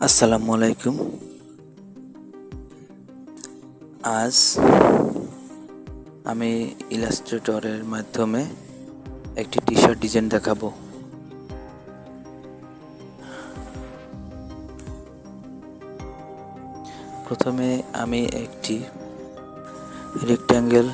আসসালামু আলাইকুম। আজ আমি ইলাস্ট্রেটরের মাধ্যমে একটি টি শার্ট ডিজাইন দেখাবো। প্রথমে আমি একটি রেক্ট্যাঙ্গেল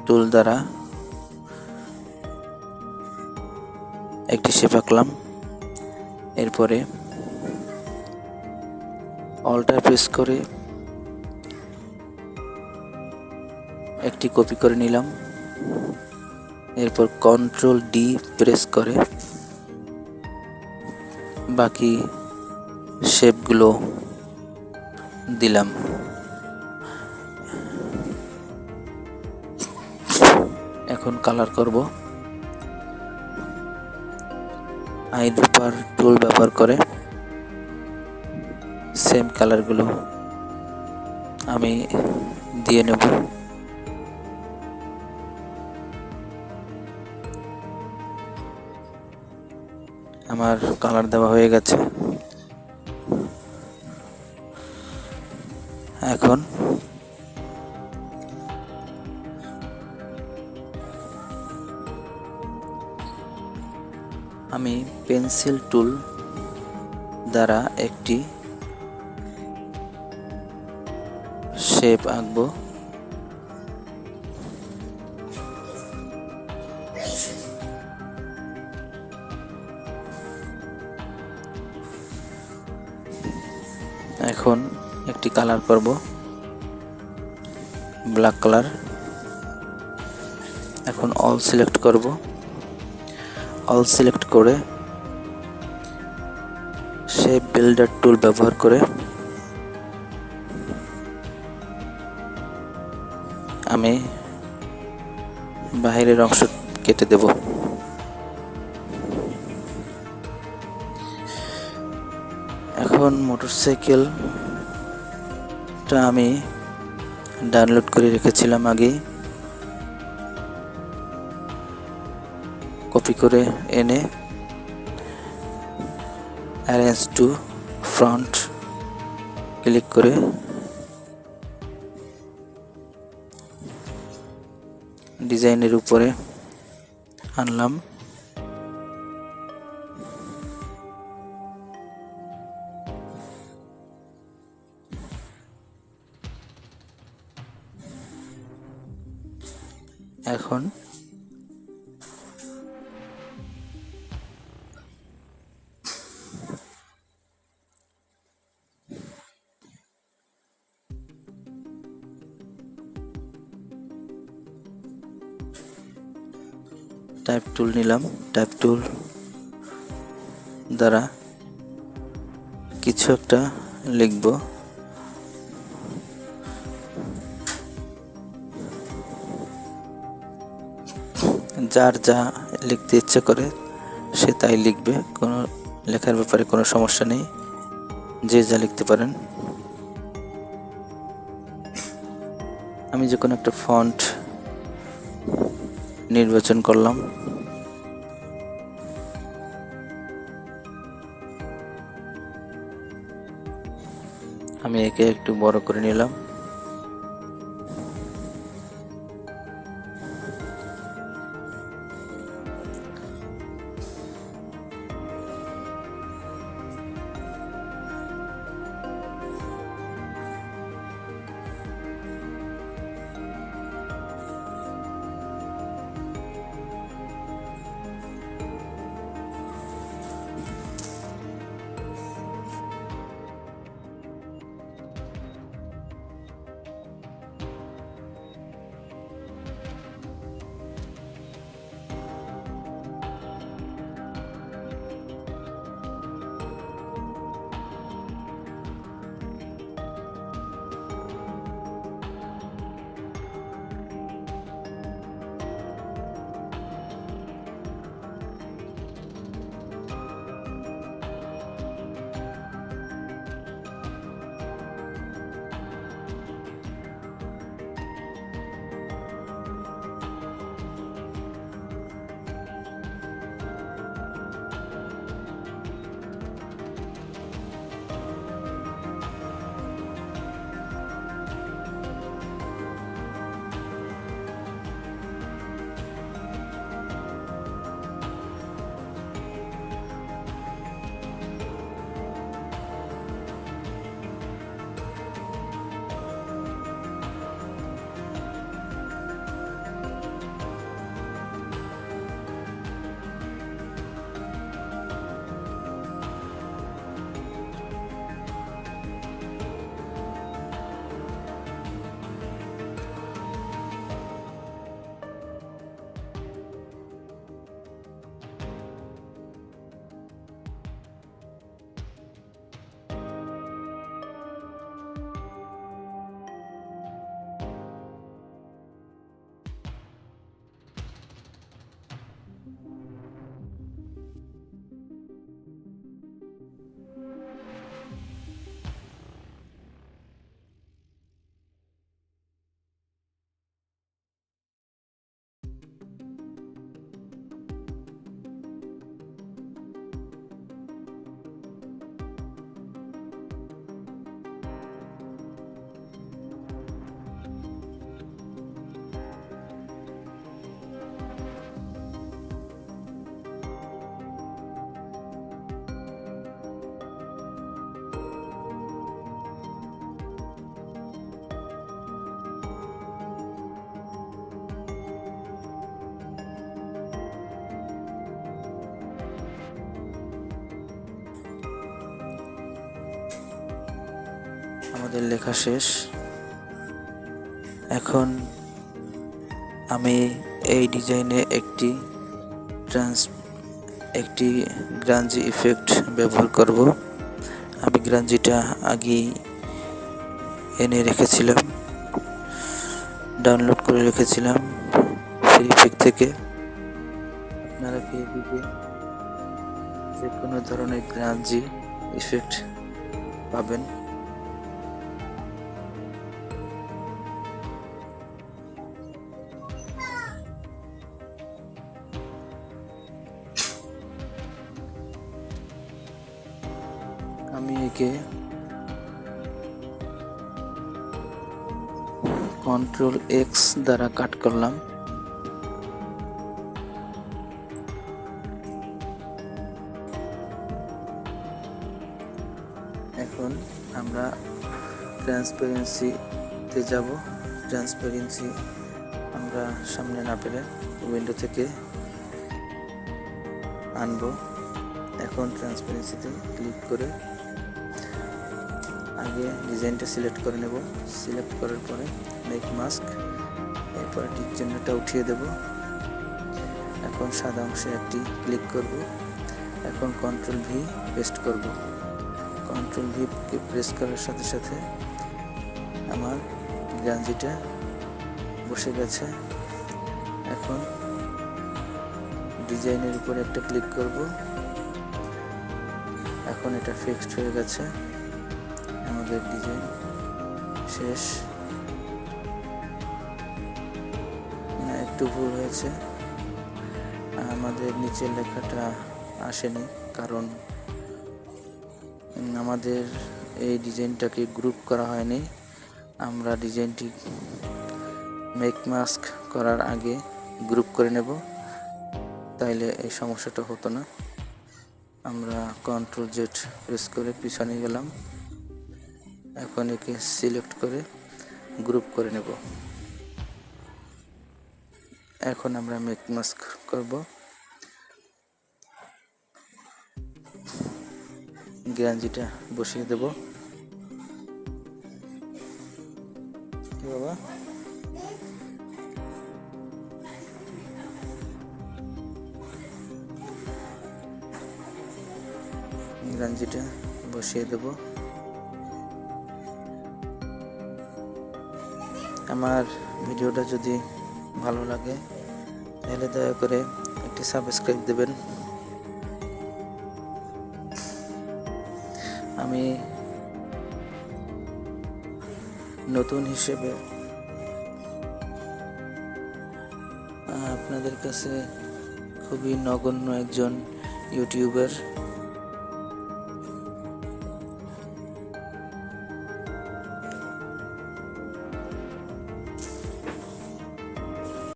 টুল দ্বারা একটি শেপ আঁকলাম। এরপরে অল্টার প্রেস করে একটি কপি করে নিলাম। এরপর কন্ট্রোল ডি প্রেস করে বাকি শেপগুলো দিলাম। এখন কালার করব। আইড্রপার টুল ব্যবহার করে সেম কালারগুলো আমি দিয়ে নেব। আমার কালার দেওয়া হয়ে গেছে। এখন আমি পেন্সিল টুল দ্বারা একটি শেপ আঁকবো। এখন একটি কালার করব, ব্ল্যাক কালার। এখন অল সিলেক্ট করব। অল সিলেক্ট করে শেপ বিল্ডার টুল ব্যবহার করে আমি বাহিরের অংশ কেটে দেব। এখন মোটরসাইকেলটা আমি ডাউনলোড করে রেখেছিলাম আগেই, কপি করে এনে অ্যারেঞ্জ টু ফ্রন্ট ক্লিক করে ডিজাইনের উপরে আনলাম। এখন টাইপ টুল নিলাম। টাইপ টুল দ্বারা কিছু একটা লিখব। যার যা লিখতে ইচ্ছে করে সে তাই লিখবে, কোনো লেখার ব্যাপারে কোনো সমস্যা নেই, যে যা লিখতে পারেন। আমি যে কোনো একটা ফন্ট নির্বাচন করলাম। আমি একে একটু বড় করে নিলাম। আমাদের লেখা শেষ। এখন আমি এই ডিজাইনে একটি গ্রাঞ্জি ইফেক্ট ব্যবহার করব। আমি গ্রাঞ্জিটা আগেই এনে রেখেছিলাম, ডাউনলোড করে রেখেছিলাম ফ্রি থেকে। আপনারা ফেসবুকে যে কোনো ধরনের গ্রাঞ্জি ইফেক্ট পাবেন। আমি একে Ctrl+X দ্বারা কাট করলাম। এখন আমরা ট্রান্সপারেন্সিতে যাব। ট্রান্সপারেন্সি আমরা সামনে না পেলে উইন্ডো থেকে আনবো। এখন ট্রান্সপারেন্সিতে ক্লিক করে আগে ডিজাইনটা সিলেক্ট করে নেব। সিলেক্ট করার পরে মেক মাস্ক, এরপরে টিক চিহ্নটা উঠিয়ে দেব। এখন সাদা অংশে একটি ক্লিক করব। এখন Ctrl+V পেস্ট করব। Ctrl+V কে প্রেস করার সাথে সাথে আমার গ্রাঞ্জিটা বসে গেছে। এখন ডিজাইনের উপরে একটা ক্লিক করব। এখন এটা ফিক্সড হয়ে গেছে। আমাদের ডিজাইন শেষ। না, একটু ভুল হয়েছে, আমাদের নিচের লেখাটা আসেনি, কারণ আমাদের এই ডিজাইনটাকে গ্রুপ করা হয়নি। আমরা ডিজাইনটি মেক মাস্ক করার আগে গ্রুপ করে নেব, তাইলে এই সমস্যাটা হতো না। আমরা Ctrl+Z প্রেস করে পিছনে গেলাম। এখন একে সিলেক্ট করে গ্রুপ করে নেব। এখন আমরা মেক মাস্ক করব। গ্রাঞ্জিটা বসিয়ে দেব। কি বাবা? গ্রাঞ্জিটা বসিয়ে দেব। আমার ভিডিওটা যদি ভালো লাগে তাহলে দয়া করে একটি সাবস্ক্রাইব দেবেন। আমি নতুন হিসেবে আপনাদের কাছে খুবই নগণ্য একজন ইউটিউবার।